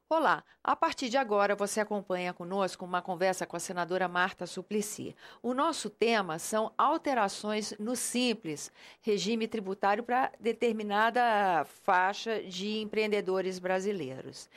Olá, a partir de agora você acompanha conosco uma conversa com a senadora Marta Suplicy. O nosso tema são alterações no Simples, regime tributário para determinada faixa de empreendedores brasileiros.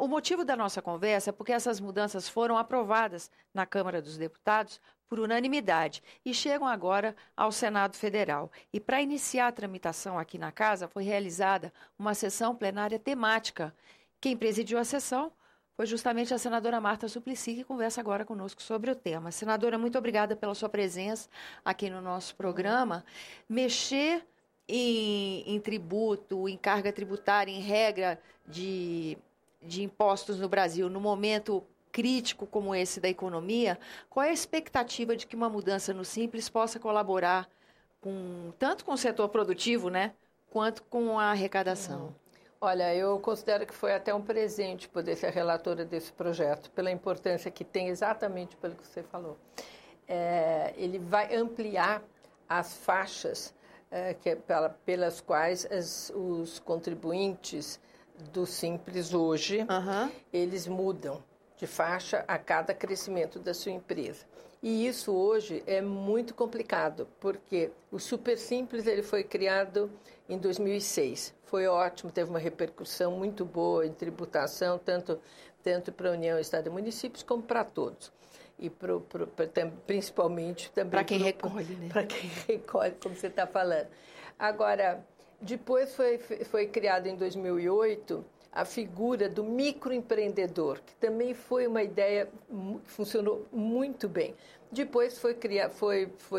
O motivo da nossa conversa é porque essas mudanças foram aprovadas na Câmara dos Deputados por unanimidade e chegam agora ao Senado Federal. E para iniciar a tramitação aqui na Casa foi realizada uma sessão plenária temática. Quem presidiu a sessão foi justamente a senadora Marta Suplicy, que conversa agora conosco sobre o tema. Senadora, muito obrigada pela sua presença aqui no nosso programa. Mexer em tributo, em carga tributária, em regra de impostos no Brasil, no momento crítico como esse da economia, qual é a expectativa de que uma mudança no Simples possa colaborar tanto com o setor produtivo, né, quanto com a arrecadação? Olha, eu considero que foi até um presente poder ser relatora desse projeto, pela importância que tem exatamente pelo que você falou. Ele vai ampliar as faixas pelas quais os contribuintes do Simples hoje, eles mudam de faixa a cada crescimento da sua empresa. E isso hoje é muito complicado, porque o Super Simples ele foi criado em 2006. Foi ótimo, teve uma repercussão muito boa em tributação, tanto para a União, Estado e Municípios, como para todos. E principalmente também para quem recolhe, né? Para quem recolhe, como você está falando. Agora, depois foi criado em 2008 a figura do microempreendedor, que também foi uma ideia que funcionou muito bem. Depois foi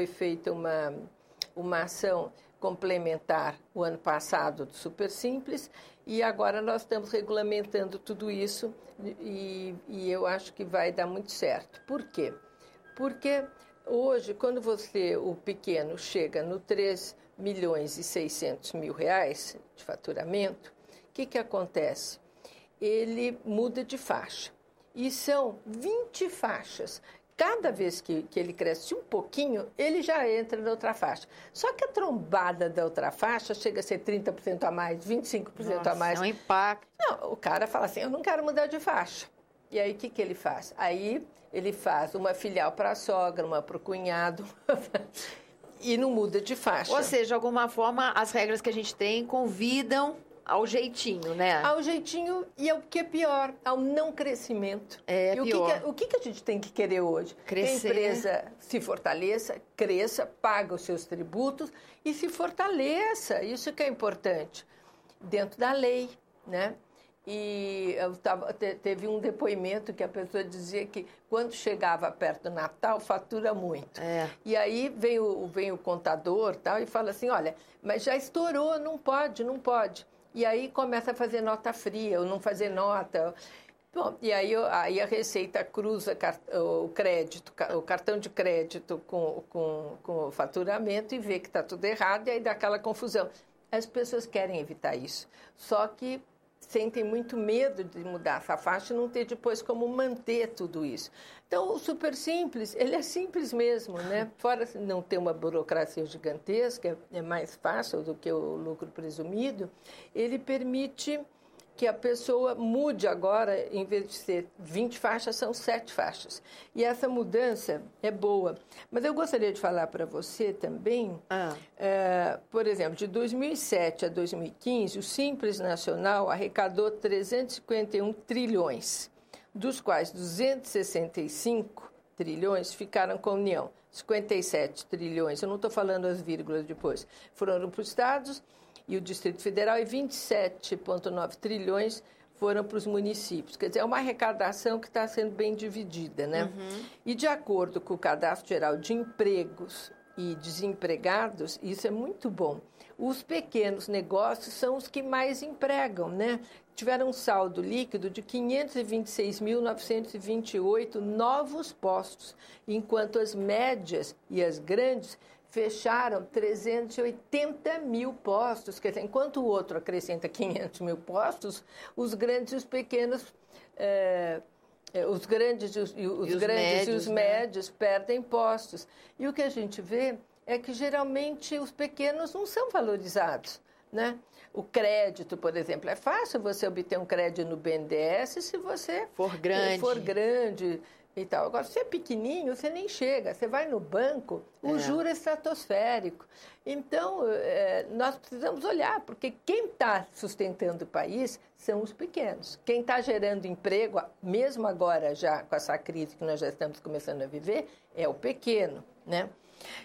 feita uma ação complementar o ano passado do Super Simples e agora nós estamos regulamentando tudo isso e eu acho que vai dar muito certo. Por quê? Porque hoje, quando o pequeno chega no 3.600.000 reais de faturamento, o que acontece? Ele muda de faixa. E são 20 faixas. Cada vez que ele cresce um pouquinho, ele já entra na outra faixa. Só que a trombada da outra faixa chega a ser 30% a mais, 25% a mais. É um impacto. Não, o cara fala assim, eu não quero mudar de faixa. E aí, o que ele faz? Aí, ele faz uma filial para a sogra, uma para o cunhado... e não muda de faixa. Ou seja, de alguma forma, as regras que a gente tem convidam ao jeitinho, né? Ao jeitinho e ao que é pior, ao não crescimento. É e pior. O que a gente tem que querer hoje? Crescer. Que a empresa se fortaleça, cresça, paga os seus tributos e se fortaleça. Isso que é importante. Dentro da lei, né? E teve um depoimento que a pessoa dizia que quando chegava perto do Natal, fatura muito. E aí vem o contador tal, e fala assim, olha, mas já estourou, não pode. E aí começa a fazer nota fria, ou não fazer nota. Bom, e aí a Receita cruza o cartão de crédito com o faturamento e vê que está tudo errado, e aí dá aquela confusão. As pessoas querem evitar isso, só que sentem muito medo de mudar essa faixa e não ter depois como manter tudo isso. Então, o Super Simples, ele é simples mesmo, né? Fora não ter uma burocracia gigantesca, é mais fácil do que o lucro presumido, ele permite que a pessoa mude agora, em vez de ser 20 faixas, são 7 faixas. E essa mudança é boa. Mas eu gostaria de falar para você também, por exemplo, de 2007 a 2015, o Simples Nacional arrecadou 351 trilhões, dos quais 265 trilhões ficaram com a União. 57 trilhões, eu não estou falando as vírgulas depois, foram para os estados e o Distrito Federal, e 27,9 trilhões foram para os municípios. Quer dizer, é uma arrecadação que está sendo bem dividida, né? E de acordo com o Cadastro Geral de Empregos e Desempregados, isso é muito bom. Os pequenos negócios são os que mais empregam, né? Tiveram um saldo líquido de 526.928 novos postos, enquanto as médias e as grandes fecharam 380 mil postos. Quer dizer, enquanto o outro acrescenta 500 mil postos, os grandes e os pequenos, os grandes e os médios perdem postos. E o que a gente vê é que, geralmente, os pequenos não são valorizados. né? O crédito, por exemplo, é fácil você obter um crédito no BNDES se você for grande e tal. Agora, se é pequenininho, você nem chega. Você vai no banco, o juro é estratosférico. Então, nós precisamos olhar, porque quem está sustentando o país são os pequenos. Quem está gerando emprego, mesmo agora já com essa crise que nós já estamos começando a viver, é o pequeno, né?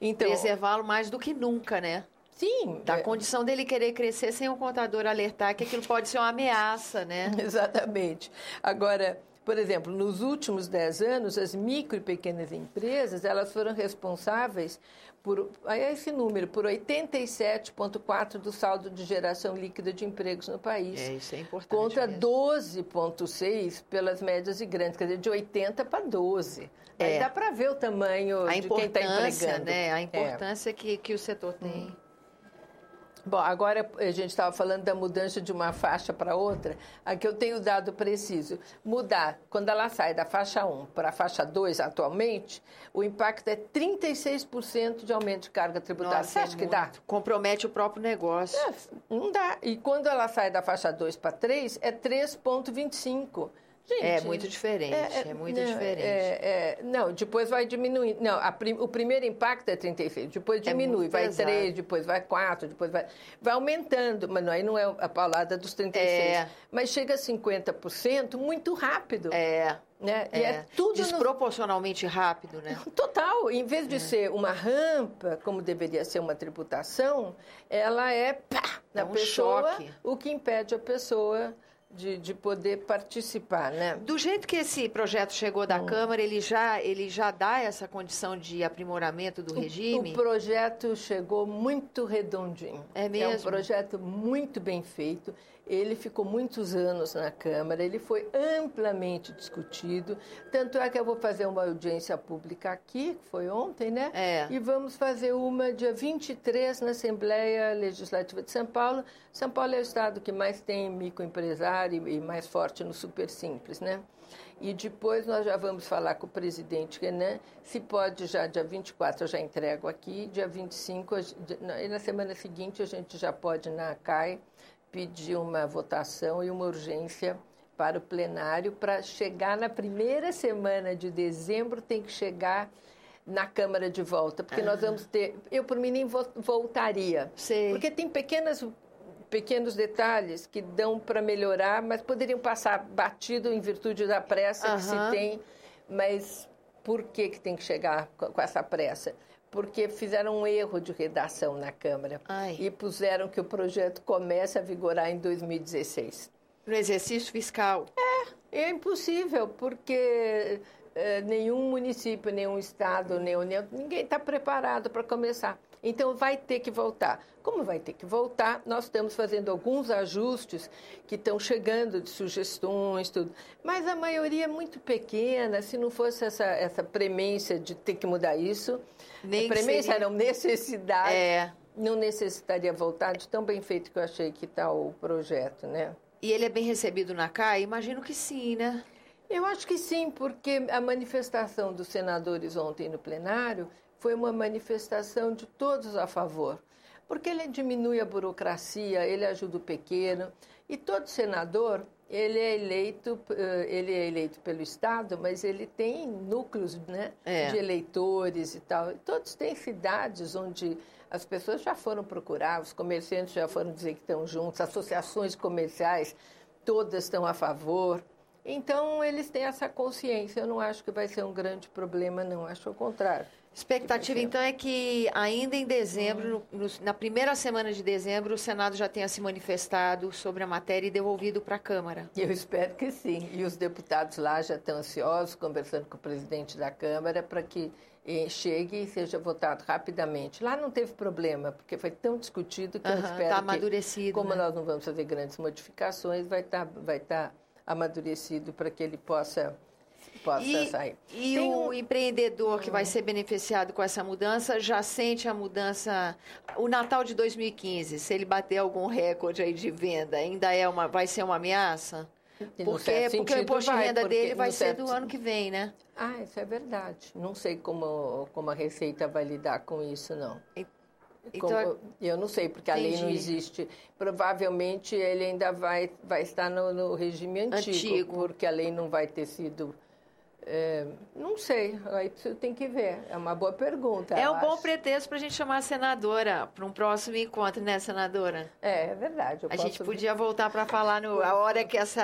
Então, preservá-lo mais do que nunca, né? Sim. Da condição dele querer crescer sem o contador alertar que aquilo pode ser uma ameaça, né? Exatamente. Agora, por exemplo, nos últimos 10 anos, as micro e pequenas empresas, elas foram responsáveis por, aí é esse número, por 87,4% do saldo de geração líquida de empregos no país. Isso é importante. Contra 12,6% pelas médias e grandes, quer dizer, de 80 para 12. Aí dá para ver o tamanho de quem está empregando. Né? A importância que o setor tem. Bom, agora a gente estava falando da mudança de uma faixa para outra. Aqui eu tenho dado preciso. Mudar, quando ela sai da faixa 1 para a faixa 2 atualmente, o impacto é 36% de aumento de carga tributária. Nossa, você acha que dá? Compromete o próprio negócio. Não dá. E quando ela sai da faixa 2 para 3, é 3,25%. Gente, é muito diferente, é muito diferente. Não, depois vai diminuindo. Não, o primeiro impacto é 36, depois diminui, vai pesado. 3, depois vai 4, depois vai aumentando, mas aí não é a paulada dos 36. Mas chega a 50% muito rápido. Né? E é tudo desproporcionalmente rápido, né? Total. Em vez de ser uma rampa, como deveria ser uma tributação, ela é na pessoa, choque. O que impede a pessoa de poder participar, né? Do jeito que esse projeto chegou da Câmara, ele já dá essa condição de aprimoramento do regime? O projeto chegou muito redondinho. É mesmo? É um projeto muito bem feito. Ele ficou muitos anos na Câmara, ele foi amplamente discutido. Tanto é que eu vou fazer uma audiência pública aqui, que foi ontem, né? E vamos fazer uma dia 23 na Assembleia Legislativa de São Paulo. São Paulo é o estado que mais tem microempresário e mais forte no Super Simples, né? E depois nós já vamos falar com o presidente Renan, se pode já dia 24 eu já entrego aqui, dia 25, e na semana seguinte a gente já pode na CAI pedir uma votação e uma urgência para o plenário para chegar na primeira semana de dezembro, tem que chegar na Câmara de volta, porque nós vamos ter... Eu, por mim, nem voltaria. Sei. Porque tem pequenos detalhes que dão para melhorar, mas poderiam passar batido em virtude da pressa que se tem. Mas por que tem que chegar com essa pressa? Porque fizeram um erro de redação na Câmara e puseram que o projeto comece a vigorar em 2016. No exercício fiscal? É impossível, porque nenhum município, nenhum estado, ninguém está preparado para começar. Então, vai ter que voltar. Como vai ter que voltar, nós estamos fazendo alguns ajustes que estão chegando de sugestões, tudo. Mas a maioria é muito pequena. Se não fosse essa premência de ter que mudar isso, premência não, necessidade, não necessitaria voltar de tão bem feito que eu achei que está o projeto, né? E ele é bem recebido na CAI? Imagino que sim, né? Eu acho que sim, porque a manifestação dos senadores ontem no plenário foi uma manifestação de todos a favor, porque ele diminui a burocracia, ele ajuda o pequeno, e todo senador, ele é eleito pelo Estado, mas ele tem núcleos, né, de eleitores e tal. Todos têm cidades onde as pessoas já foram procurar, os comerciantes já foram dizer que estão juntos, associações comerciais, todas estão a favor. Então, eles têm essa consciência. Eu não acho que vai ser um grande problema, não. Acho o contrário. Expectativa, então, é que ainda em dezembro, na primeira semana de dezembro, o Senado já tenha se manifestado sobre a matéria e devolvido para a Câmara. Eu espero que sim. E os deputados lá já estão ansiosos, conversando com o presidente da Câmara, para que chegue e seja votado rapidamente. Lá não teve problema, porque foi tão discutido que eu espero está amadurecido, como nós não vamos fazer grandes modificações, vai estar amadurecido para que ele possa sair. E o empreendedor que vai ser beneficiado com essa mudança já sente a mudança. O Natal de 2015, se ele bater algum recorde aí de venda, ainda vai ser uma ameaça? Porque o imposto de renda dele vai ser do ano que vem, né? Isso é verdade. Não sei como a Receita vai lidar com isso, não. Então, eu não sei, porque a lei não existe. Provavelmente ele ainda vai estar no regime antigo, porque a lei não vai ter sido... não sei, aí tem que ver. É uma boa pergunta. É um bom pretexto para a gente chamar a senadora para um próximo encontro, né, senadora? É verdade. A gente podia voltar para falar a hora que essa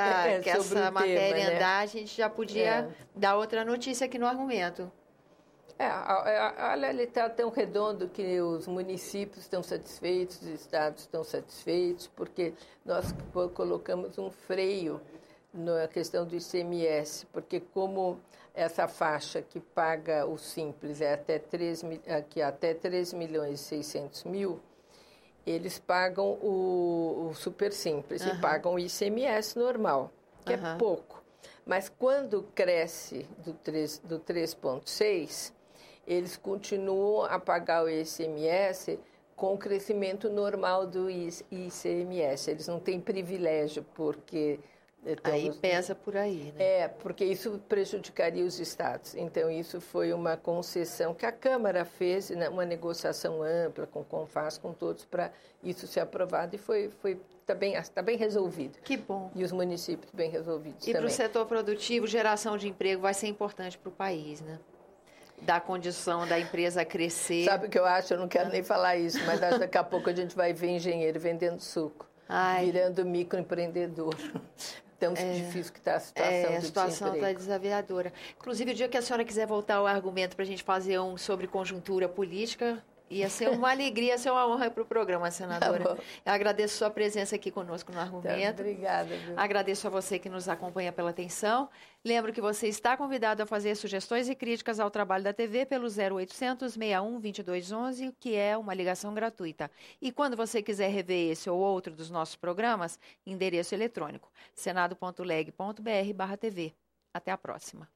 matéria tema, andar, né? A gente já podia dar outra notícia aqui no argumento. Olha, ele está tão redondo que os municípios estão satisfeitos, os estados estão satisfeitos, porque nós colocamos um freio na questão do ICMS, porque como essa faixa que paga o Simples é até 3.600.000, eles pagam o Super Simples e pagam o ICMS normal, que é pouco. Mas quando cresce do 3,6, eles continuam a pagar o ICMS com o crescimento normal do ICMS. Eles não têm privilégio, porque... aí pesa por aí, né? Porque isso prejudicaria os estados. Então, isso foi uma concessão que a Câmara fez, né, uma negociação ampla com o CONFAS, com todos, para isso ser aprovado, e está bem resolvido. Que bom. E os municípios bem resolvidos também. E para o setor produtivo, geração de emprego vai ser importante para o país, né? Da condição da empresa crescer. Sabe o que eu acho? Eu não quero nem falar isso, mas daqui a pouco a gente vai ver engenheiro vendendo suco, virando microempreendedor. Tão difícil que está a situação do a situação está desafiadora. Inclusive, o dia que a senhora quiser voltar ao argumento para a gente fazer um sobre conjuntura política, ia ser uma alegria, ia ser uma honra para o programa, senadora. Tá, eu agradeço sua presença aqui conosco no argumento. Obrigada. Viu? Agradeço a você que nos acompanha pela atenção. Lembro que você está convidado a fazer sugestões e críticas ao trabalho da TV pelo 0800 61 2211, que é uma ligação gratuita. E quando você quiser rever esse ou outro dos nossos programas, endereço eletrônico senado.leg.br/TV. Até a próxima.